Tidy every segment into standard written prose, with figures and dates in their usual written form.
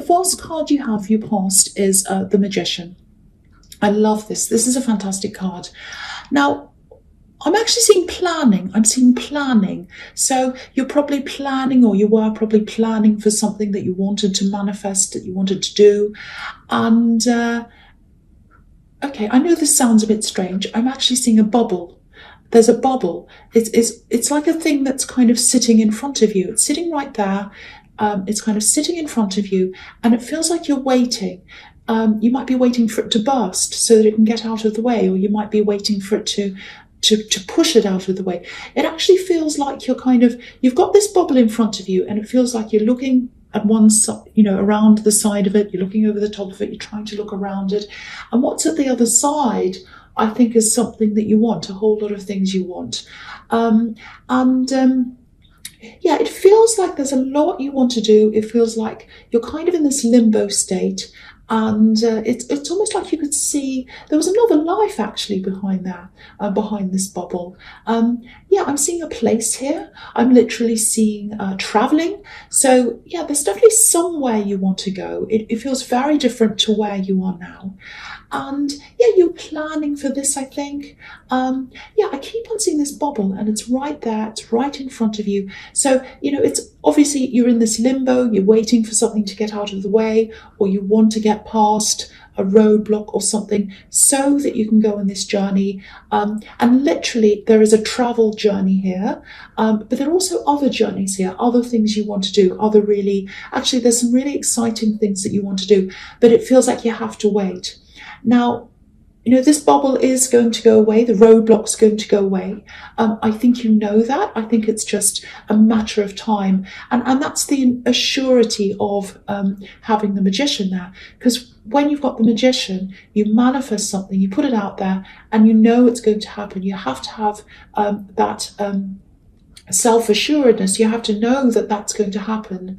first card you have for your past is the Magician. I love this. This is a fantastic card. Now, I'm actually seeing planning. I'm seeing planning. So you're probably planning, or you were probably planning for something that you wanted to manifest, that you wanted to do. And, okay, I know this sounds a bit strange. I'm actually seeing a bubble. There's a bubble. It's like a thing that's kind of sitting in front of you. It's sitting right there. It's kind of sitting in front of you, and it feels like you're waiting. You might be waiting for it to burst so that it can get out of the way, or you might be waiting for it to push it out of the way. It actually feels like you've got this bubble in front of you, and it feels like you're looking at one side, around the side of it, you're looking over the top of it, you're trying to look around it. And what's at the other side, I think, is something that you want, a whole lot of things you want. Yeah, it feels like there's a lot you want to do. It feels like you're kind of in this limbo state. And it's almost like you could see there was another life actually behind that, behind this bubble. Yeah, I'm seeing a place here. I'm literally seeing traveling. So yeah, there's definitely somewhere you want to go. It feels very different to where you are now. And yeah, you're planning for this, I think. Yeah, I keep on seeing this bubble, and it's right there. It's right in front of you. So, it's obviously you're in this limbo. You're waiting for something to get out of the way, or you want to get past a roadblock or something so that you can go on this journey. And literally there is a travel journey here, but there are also other journeys here, other things you want to do, actually there's some really exciting things that you want to do, but it feels like you have to wait. Now, this bubble is going to go away. The roadblock's going to go away. I think you know that. I think it's just a matter of time. And that's the assurity of having the Magician there. Because when you've got the Magician, you manifest something, you put it out there, and you know it's going to happen. You have to have that self-assuredness. You have to know that that's going to happen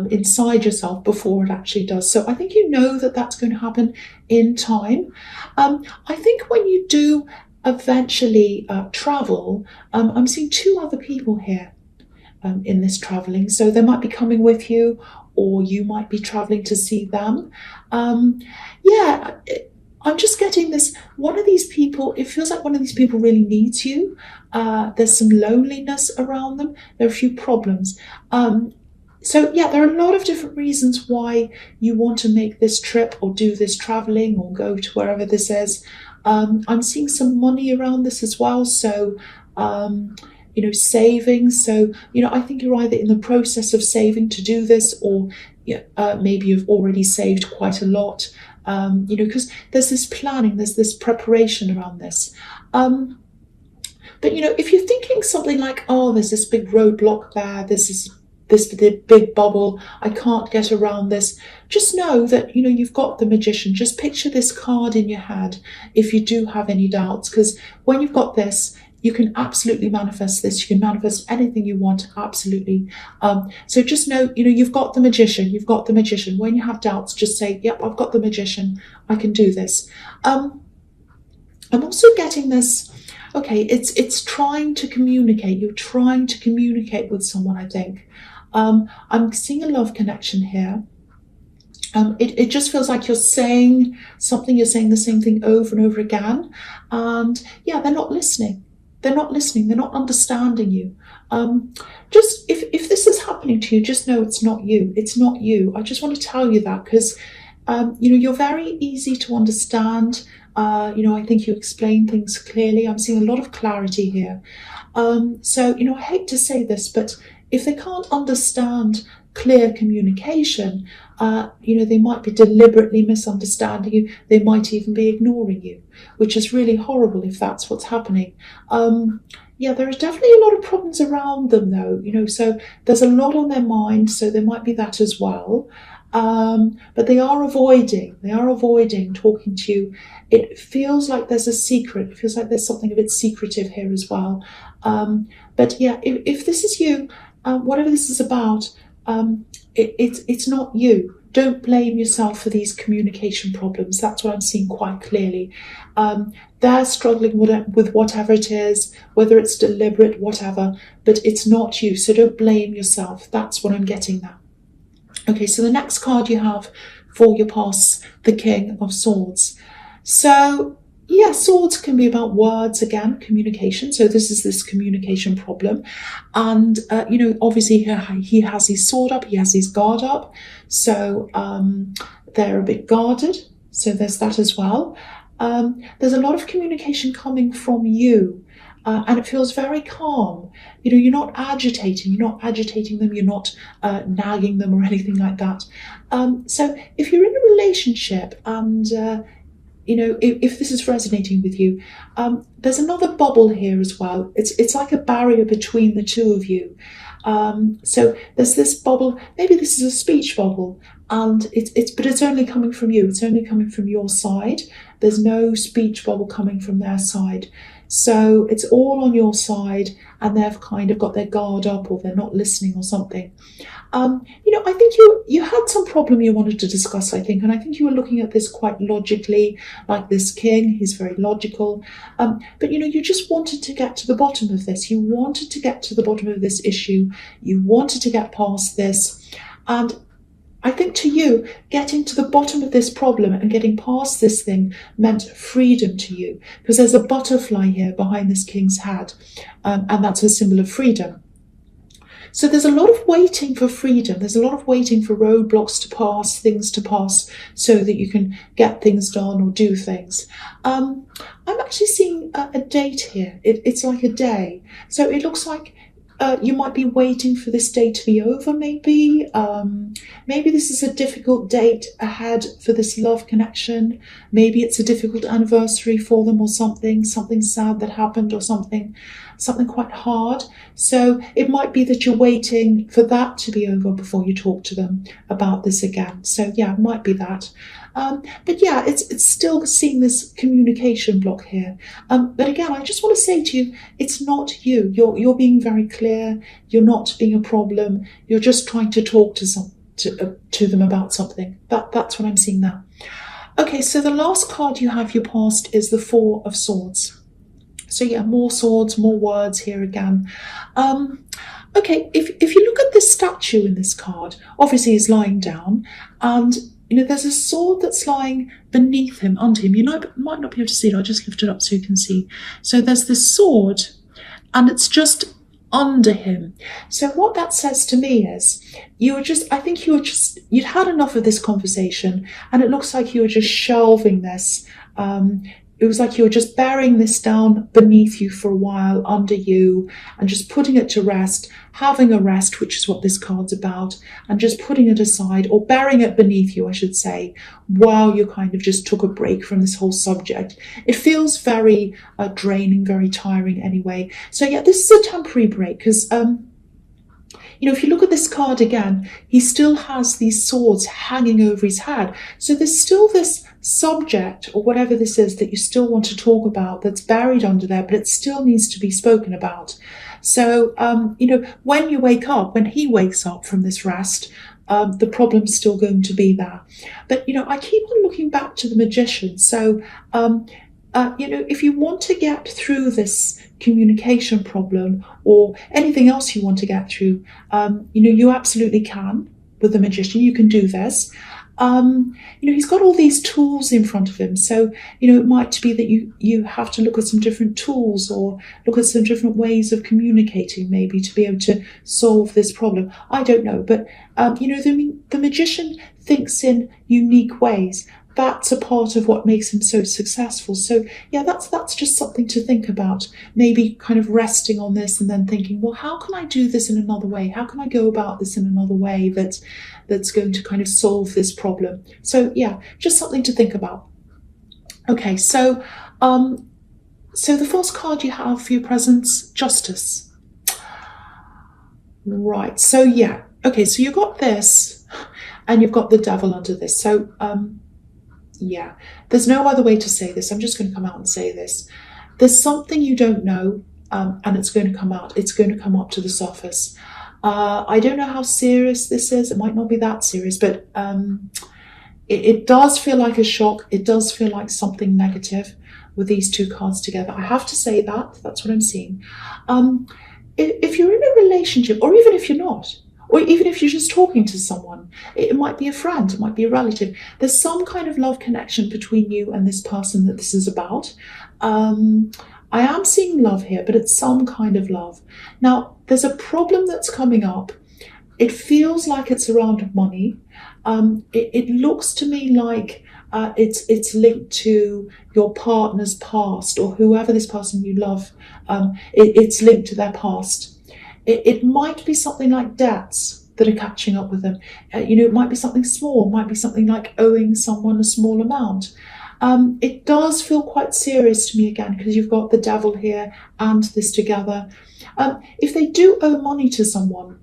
inside yourself before it actually does. So I think you know that that's going to happen in time. I think when you do eventually travel, I'm seeing two other people here in this traveling. So they might be coming with you, or you might be traveling to see them. Yeah, I'm just getting this, one of these people, it feels like one of these people really needs you. There's some loneliness around them. There are a few problems. So yeah, there are a lot of different reasons why you want to make this trip or do this traveling or go to wherever this is. I'm seeing some money around this as well. So, savings. So, I think you're either in the process of saving to do this, or maybe you've already saved quite a lot. Because there's this planning, there's this preparation around this. But, if you're thinking something like, oh, there's this big roadblock there, this big bubble, I can't get around this, just know that, you've got the Magician. Just picture this card in your head if you do have any doubts, because when you've got this, you can absolutely manifest this. You can manifest anything you want, absolutely. So just know, you've got the Magician. You've got the Magician. When you have doubts, just say, yep, I've got the Magician. I can do this. I'm also getting this, okay, it's trying to communicate. You're trying to communicate with someone, I think. I'm seeing a love connection here. It just feels like you're saying something, you're saying the same thing over and over again. And yeah, they're not listening. They're not listening. They're not understanding you. Just if this is happening to you, just know it's not you. It's not you. I just want to tell you that because, you're very easy to understand. I think you explain things clearly. I'm seeing a lot of clarity here. So, I hate to say this, but if they can't understand clear communication, they might be deliberately misunderstanding you. They might even be ignoring you, which is really horrible if that's what's happening. Yeah, there are definitely a lot of problems around them though, so there's a lot on their mind, so there might be that as well. But they are avoiding talking to you. It feels like there's a secret. It feels like there's something a bit secretive here as well. But yeah, if this is you, whatever this is about, it's not you. Don't blame yourself for these communication problems. That's what I'm seeing quite clearly. They're struggling with whatever it is, whether it's deliberate, whatever, but it's not you. So don't blame yourself. That's what I'm getting now. Okay, so the next card you have for your past, the King of Swords. So yeah, swords can be about words again, communication. So this communication problem, and obviously he has his sword up, he has his guard up, so they're a bit guarded. So there's that as well. There's a lot of communication coming from you. And it feels very calm. You're not agitating. You're not agitating them. You're not nagging them or anything like that. So if you're in a relationship and if this is resonating with you, there's another bubble here as well. It's like a barrier between the two of you. So there's this bubble. Maybe this is a speech bubble, and it's only coming from you. It's only coming from your side. There's no speech bubble coming from their side. So it's all on your side, and they've kind of got their guard up, or they're not listening or something. I think you had some problem you wanted to discuss, I think, and I think you were looking at this quite logically, like this king, he's very logical. But you just wanted to get to the bottom of this. You wanted to get to the bottom of this issue. You wanted to get past this. And I think to you, getting to the bottom of this problem and getting past this thing meant freedom to you, because there's a butterfly here behind this king's head, and that's a symbol of freedom. So there's a lot of waiting for freedom. There's a lot of waiting for roadblocks to pass, things to pass, so that you can get things done or do things. I'm actually seeing a date here. It's like a day. So it looks like you might be waiting for this day to be over, maybe. Maybe this is a difficult date ahead for this love connection. Maybe it's a difficult anniversary for them, or something sad that happened, or something quite hard. So it might be that you're waiting for that to be over before you talk to them about this again. So yeah, it might be that. But yeah, it's still seeing this communication block here. But again, I just want to say to you, it's not you. You're being very clear. You're not being a problem. You're just trying to talk to them about something. That's what I'm seeing now. Okay, so the last card you have your past is the Four of Swords. So yeah, more swords, more words here again. Okay, if you look at this statue in this card, obviously he's lying down, and there's a sword that's lying beneath him, under him. You might not be able to see it. I'll just lift it up so you can see. So there's this sword, and it's just under him. So what that says to me is you'd had enough of this conversation, and it looks like you were just shelving this. It was like you were just burying this down beneath you for a while, under you, and just putting it to rest, having a rest, which is what this card's about, and just putting it aside, or burying it beneath you, I should say, while you kind of just took a break from this whole subject. It feels very draining, very tiring anyway. So yeah, this is a temporary break, because if you look at this card again, he still has these swords hanging over his head. So there's still this subject, or whatever this is, that you still want to talk about, that's buried under there, but it still needs to be spoken about. So, when you wake up, when he wakes up from this rest, the problem's still going to be there. But, I keep on looking back to the Magician. So, if you want to get through this communication problem, or anything else you want to get through, you absolutely can with the Magician. You can do this. He's got all these tools in front of him. So, it might be that you have to look at some different tools, or look at some different ways of communicating, maybe, to be able to solve this problem. I don't know. But, the Magician thinks in unique ways. That's a part of what makes him so successful. So yeah, that's just something to think about. Maybe kind of resting on this and then thinking, well, how can I do this in another way? How can I go about this in another way that's going to kind of solve this problem? So yeah, just something to think about. Okay, so the first card you have for your presents, Justice. Right, so yeah. Okay, so you've got this, and you've got the Devil under this. So yeah, there's no other way to say this. I'm just going to come out and say this. There's something you don't know, and it's going to come out. It's going to come up to the surface. I don't know how serious this is. It might not be that serious, but it does feel like a shock. It does feel like something negative with these two cards together. I have to say that. That's what I'm seeing. If you're in a relationship, or even if you're not, or even if you're just talking to someone, it might be a friend, it might be a relative. There's some kind of love connection between you and this person that this is about. I am seeing love here, but it's some kind of love. Now, there's a problem that's coming up. It feels like it's around money. It looks to me like it's linked to your partner's past, or whoever this person you love. It's linked to their past. It might be something like debts that are catching up with them. It might be something small. It might be something like owing someone a small amount. It does feel quite serious to me again, because you've got the devil here and this together. If they do owe money to someone,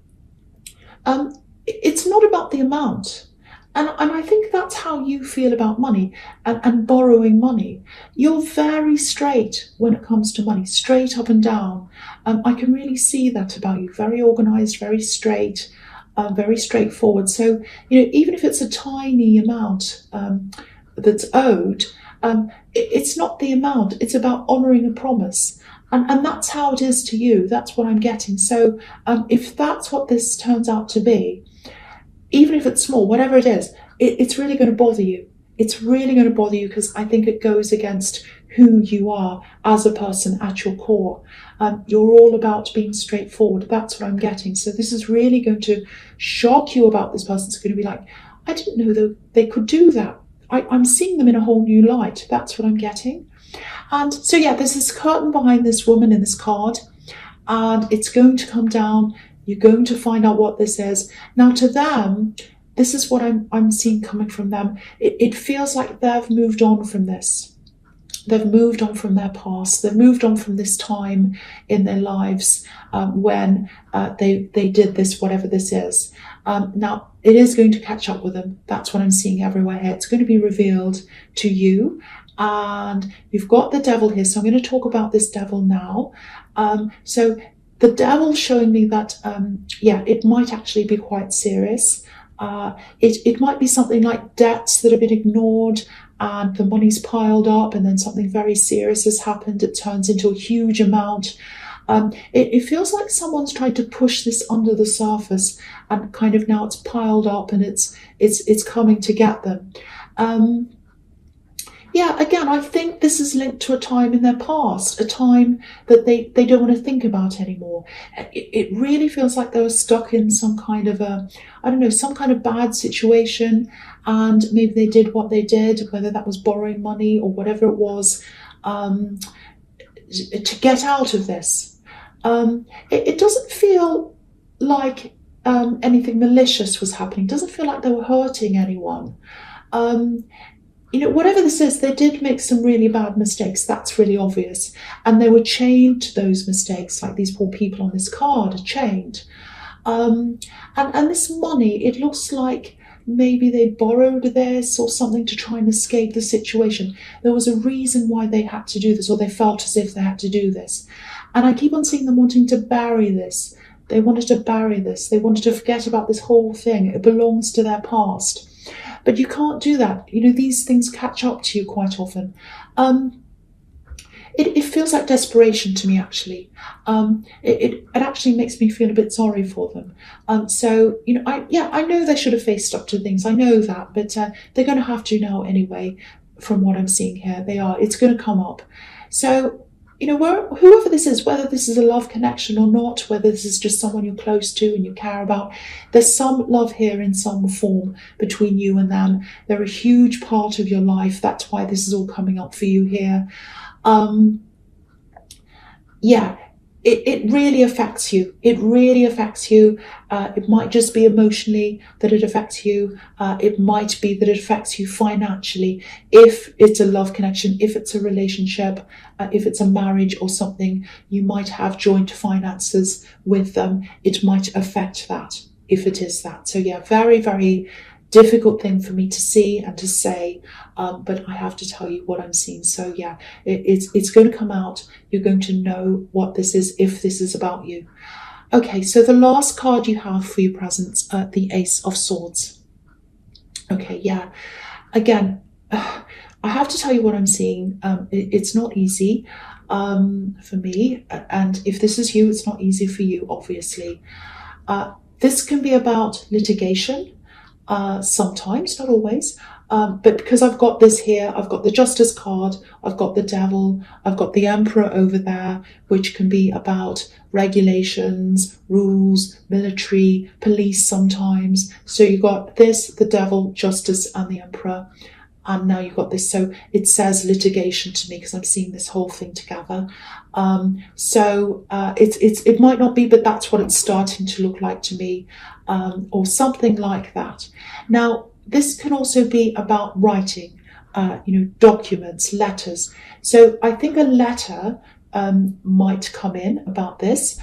it's not about the amount. And I think that's how you feel about money and borrowing money. You're very straight when it comes to money, straight up and down. I can really see that about you. Very organised, very straight, very straightforward. So, even if it's a tiny amount that's owed, it's not the amount. It's about honouring a promise. And that's how it is to you. That's what I'm getting. So if that's what this turns out to be, even if it's small, whatever it is, it's really going to bother you. It's really going to bother you, because I think it goes against who you are as a person at your core. You're all about being straightforward. That's what I'm getting. So this is really going to shock you about this person. It's going to be like, I didn't know that they could do that. I'm seeing them in a whole new light. That's what I'm getting. And so, yeah, there's this curtain behind this woman in this card, and it's going to come down. You're going to find out what this is. Now, to them, this is what I'm seeing coming from them. It feels like they've moved on from this. They've moved on from their past. They've moved on from this time in their lives when they did this, whatever this is. Now, it is going to catch up with them. That's what I'm seeing everywhere here. It's going to be revealed to you. And you've got the devil here. So I'm going to talk about this devil now. So the devil's showing me that, it might actually be quite serious. It might be something like debts that have been ignored, and the money's piled up, and then something very serious has happened. It turns into a huge amount. It feels like someone's tried to push this under the surface, and kind of now it's piled up, and it's coming to get them. Again, I think this is linked to a time in their past, a time that they don't want to think about anymore. It really feels like they were stuck in some kind of some kind of bad situation, and maybe they did what they did, whether that was borrowing money or whatever it was, to get out of this. It doesn't feel like anything malicious was happening. It doesn't feel like they were hurting anyone. Whatever this is, they did make some really bad mistakes. That's really obvious. And they were chained to those mistakes, like these poor people on this card are chained. And this money, it looks like maybe they borrowed this or something to try and escape the situation. There was a reason why they had to do this, or they felt as if they had to do this. And I keep on seeing them wanting to bury this. They wanted to bury this. They wanted to forget about this whole thing. It belongs to their past. But you can't do that. These things catch up to you quite often. It feels like desperation to me, actually. It actually makes me feel a bit sorry for them. I know they should have faced up to things. I know that, but they're going to have to now anyway, from what I'm seeing here. They are. It's going to come up. So, whoever this is, whether this is a love connection or not, whether this is just someone you're close to and you care about, there's some love here in some form between you and them. They're a huge part of your life. That's why this is all coming up for you here. It really affects you. It really affects you. It might just be emotionally that it affects you. It might be that it affects you financially. If it's a love connection, if it's a relationship, if it's a marriage or something, you might have joint finances with them. It might affect that, if it is that. So very, very difficult thing for me to see and to say, but I have to tell you what I'm seeing. So it's going to come out. You're going to know what this is, if this is about you. Okay, so the last card you have for your presents, the Ace of Swords. Okay, again, I have to tell you what I'm seeing. It's not easy for me, and if this is you, it's not easy for you, obviously. This can be about litigation, sometimes, not always. But because I've got this here, I've got the Justice card, I've got the Devil, I've got the Emperor over there, which can be about regulations, rules, military, police sometimes. So you've got this, the Devil, Justice, and the Emperor. And now you've got this, so it says litigation to me because I'm seeing this whole thing together. It might not be, but that's what it's starting to look like to me, or something like that. Now, this can also be about writing, documents, letters. So I think a letter might come in about this.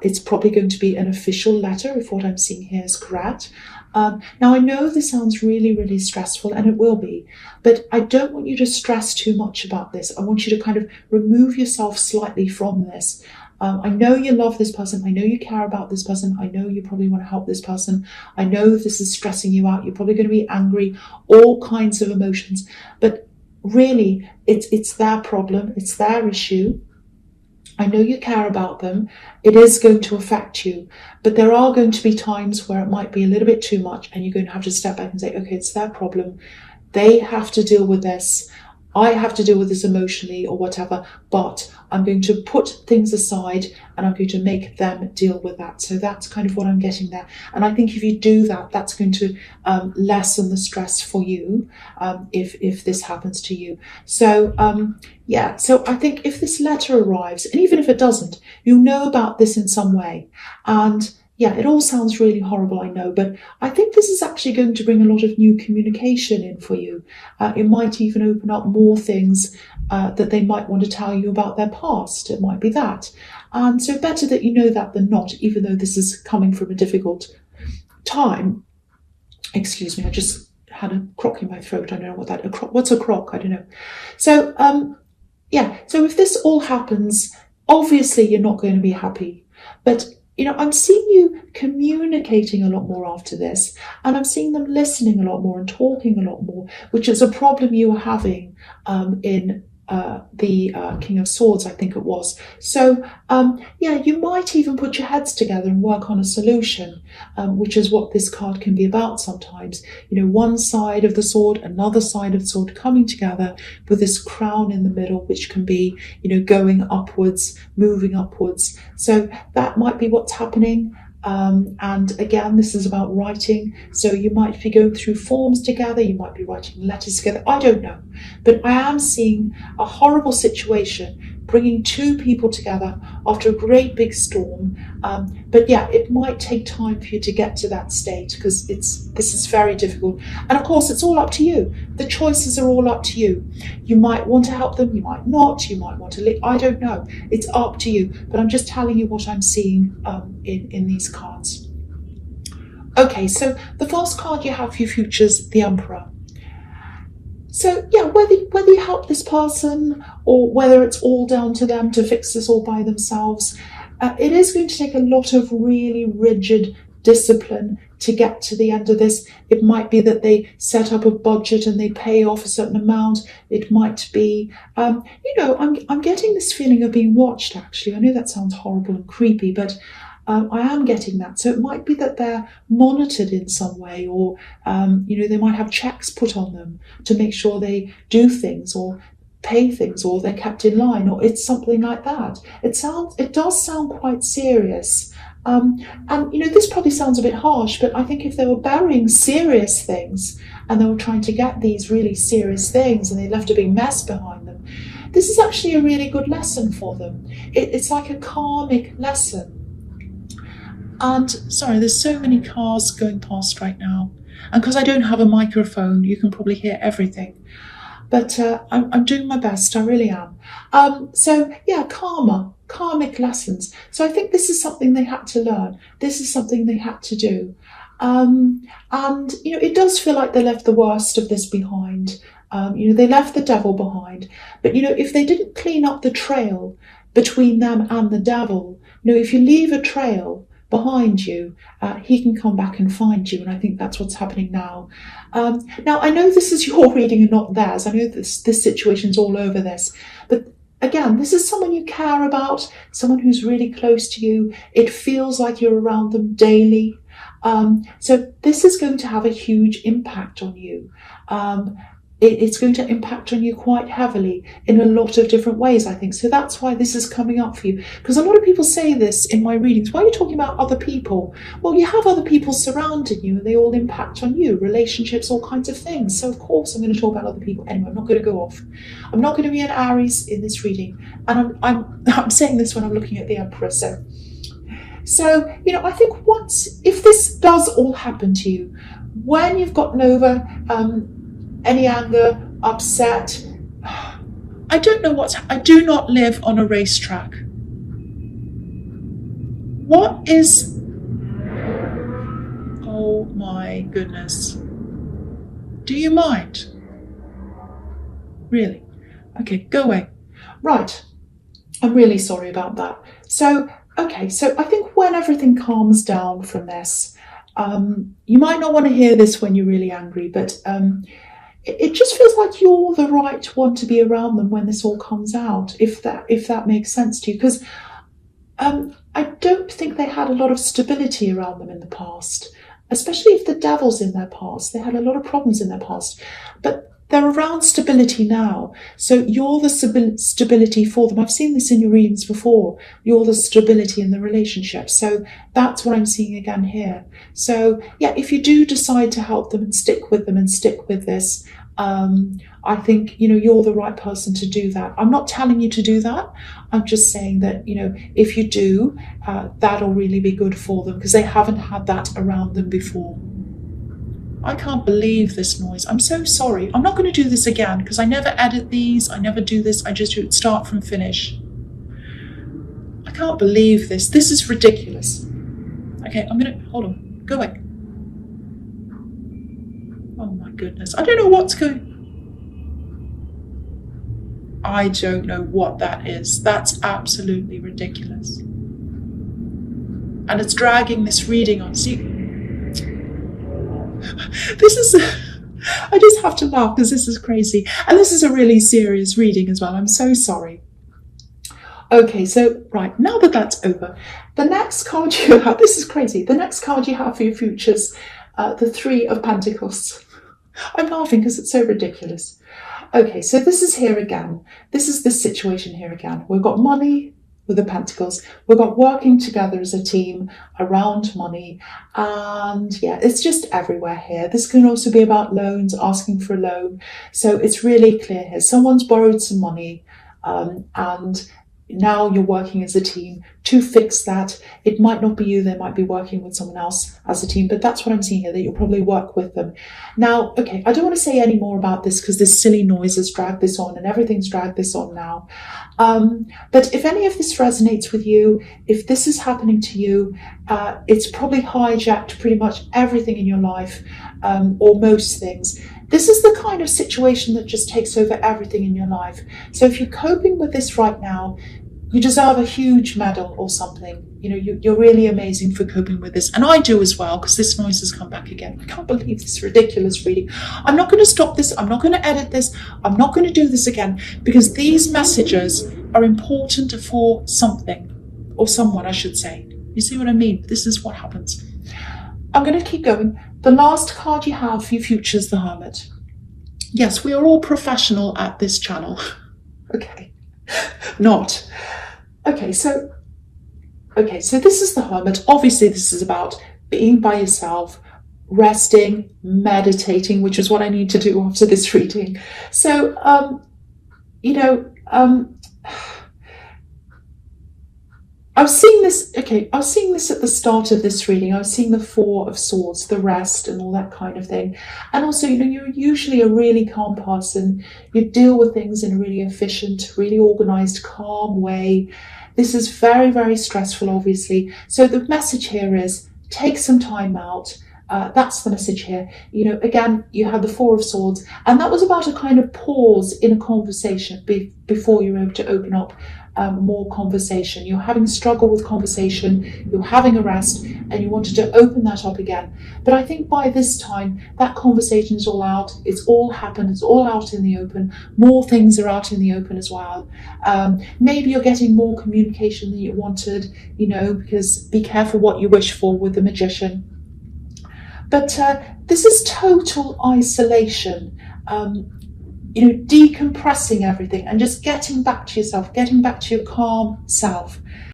It's probably going to be an official letter if what I'm seeing here is correct. Now, I know this sounds really, really stressful, and it will be, but I don't want you to stress too much about this. I want you to kind of remove yourself slightly from this. I know you love this person. I know you care about this person. I know you probably want to help this person. I know this is stressing you out. You're probably going to be angry, all kinds of emotions, but really it's their problem. It's their issue. I know you care about them. It is going to affect you, but there are going to be times where it might be a little bit too much, and you're going to have to step back and say, okay, it's their problem. They have to deal with this. I have to deal with this emotionally or whatever, but I'm going to put things aside and I'm going to make them deal with that. So that's kind of what I'm getting there. And I think if you do that, that's going to lessen the stress for you if this happens to you. So so I think if this letter arrives, and even if it doesn't, you'll know about this in some way. And yeah, it all sounds really horrible, I know, but I think this is actually going to bring a lot of new communication in for you. It might even open up more things that they might want to tell you about their past. It might be that. And so better that you know that than not, even though this is coming from a difficult time. Excuse me, I just had a crock in my throat. I don't know what that, what's a crock? I don't know. So, so if this all happens, obviously you're not going to be happy, but I'm seeing you communicating a lot more after this, and I'm seeing them listening a lot more and talking a lot more, which is a problem you were having in the King of Swords, I think it was. So, you might even put your heads together and work on a solution, which is what this card can be about sometimes. One side of the sword, another side of the sword coming together with this crown in the middle, which can be, going upwards, moving upwards. So that might be what's happening. And again, this is about writing. So you might be going through forms together. You might be writing letters together. I don't know. But I am seeing a horrible situation bringing two people together after a great big storm. But yeah, it might take time for you to get to that state because this is very difficult. And of course, it's all up to you. The choices are all up to you. You might want to help them. You might not. You might want to leave. I don't know. It's up to you. But I'm just telling you what I'm seeing in these cards. Okay, so the first card you have for your futures, the Emperor. So yeah, whether you help this person or whether it's all down to them to fix this all by themselves, it is going to take a lot of really rigid discipline to get to the end of this. It might be that they set up a budget and they pay off a certain amount. It might be, I'm getting this feeling of being watched, actually. I know that sounds horrible and creepy, but I am getting that. So it might be that they're monitored in some way, or, they might have checks put on them to make sure they do things or pay things, or they're kept in line, or it's something like that. It does sound quite serious. This probably sounds a bit harsh, but I think if they were burying serious things and they were trying to get these really serious things and they left a big mess behind them, this is actually a really good lesson for them. It's like a karmic lesson. And sorry, there's so many cars going past right now. And because I don't have a microphone, you can probably hear everything. But I'm doing my best, I really am. Karmic lessons. So I think this is something they had to learn. This is something they had to do. It does feel like they left the worst of this behind. They left the devil behind. But, if they didn't clean up the trail between them and the devil, if you leave a trail behind you, he can come back and find you, and I think that's what's happening now. Now, I know this is your reading and not theirs. I know this situation's all over this, but again, this is someone you care about, someone who's really close to you. It feels like you're around them daily. So this is going to have a huge impact on you. It's going to impact on you quite heavily in a lot of different ways, I think. So that's why this is coming up for you. Because a lot of people say this in my readings. Why are you talking about other people? Well, you have other people surrounding you and they all impact on you, relationships, all kinds of things. So of course I'm going to talk about other people. Anyway, I'm not going to go off. I'm not going to be an Aries in this reading. And I'm saying this when I'm looking at the Emperor. So, I think if this does all happen to you, when you've gotten over any anger, upset, I don't know I do not live on a racetrack. What is, oh my goodness. Do you mind? Really? Okay, go away. Right. I'm really sorry about that. So I think when everything calms down from this, you might not want to hear this when you're really angry, but it just feels like you're the right one to be around them when this all comes out, if that makes sense to you. Because I don't think they had a lot of stability around them in the past, especially if the devil's in their past. They had a lot of problems in their past, but they're around stability now. So you're the stability for them. I've seen this in your readings before. You're the stability in the relationship. So that's what I'm seeing again here. So yeah, if you do decide to help them and stick with them and stick with this, I think, you're the right person to do that. I'm not telling you to do that. I'm just saying that, if you do, that'll really be good for them because they haven't had that around them before. I can't believe this noise. I'm so sorry. I'm not going to do this again because I never edit these. I never do this. I just do it start from finish. I can't believe this. This is ridiculous. Okay, hold on. Go away. Oh my goodness. I don't know what's going. I don't know what that is. That's absolutely ridiculous. And it's dragging this reading on. See, I just have to laugh because this is crazy. And this is a really serious reading as well. I'm so sorry. Okay, so right, now that that's over, the next card you have, this is crazy. The next card you have for your futures, the Three of Pentacles. I'm laughing because it's so ridiculous. Okay, so this is here again. This is the situation here again. We've got money with the Pentacles. We've got working together as a team around money. And yeah, it's just everywhere here. This can also be about loans, asking for a loan. So it's really clear here. Someone's borrowed some money and now you're working as a team to fix that. It might not be you. They might be working with someone else as a team, but that's what I'm seeing here, that you'll probably work with them. Now, okay, I don't want to say any more about this because this silly noise has dragged this on and everything's dragged this on now. But if any of this resonates with you, if this is happening to you, it's probably hijacked pretty much everything in your life, or most things. This is the kind of situation that just takes over everything in your life. So if you're coping with this right now, you deserve a huge medal or something. You're really amazing for coping with this. And I do as well, because this noise has come back again. I can't believe this ridiculous reading. I'm not going to stop this. I'm not going to edit this. I'm not going to do this again, because these messages are important for something, or someone, I should say. You see what I mean? This is what happens. I'm going to keep going. The last card you have for your future is the Hermit. Yes, we are all professional at this channel. Okay. Not. Okay, so this is the Hermit. Obviously, this is about being by yourself, resting, meditating, which is what I need to do after this reading. So, I was seeing this at the start of this reading. I was seeing the Four of Swords, the rest and all that kind of thing. And also, you're usually a really calm person. You deal with things in a really efficient, really organized, calm way. This is very, very stressful, obviously. So the message here is take some time out. That's the message here. Again, you had the Four of Swords, and that was about a kind of pause in a conversation before you're able to open up more conversation. You're having a struggle with conversation, you're having a rest, and you wanted to open that up again. But I think by this time, that conversation is all out, it's all happened, it's all out in the open. More things are out in the open as well. Maybe you're getting more communication than you wanted, because be careful what you wish for with the Magician. But this is total isolation. Decompressing everything and just getting back to yourself, getting back to your calm self.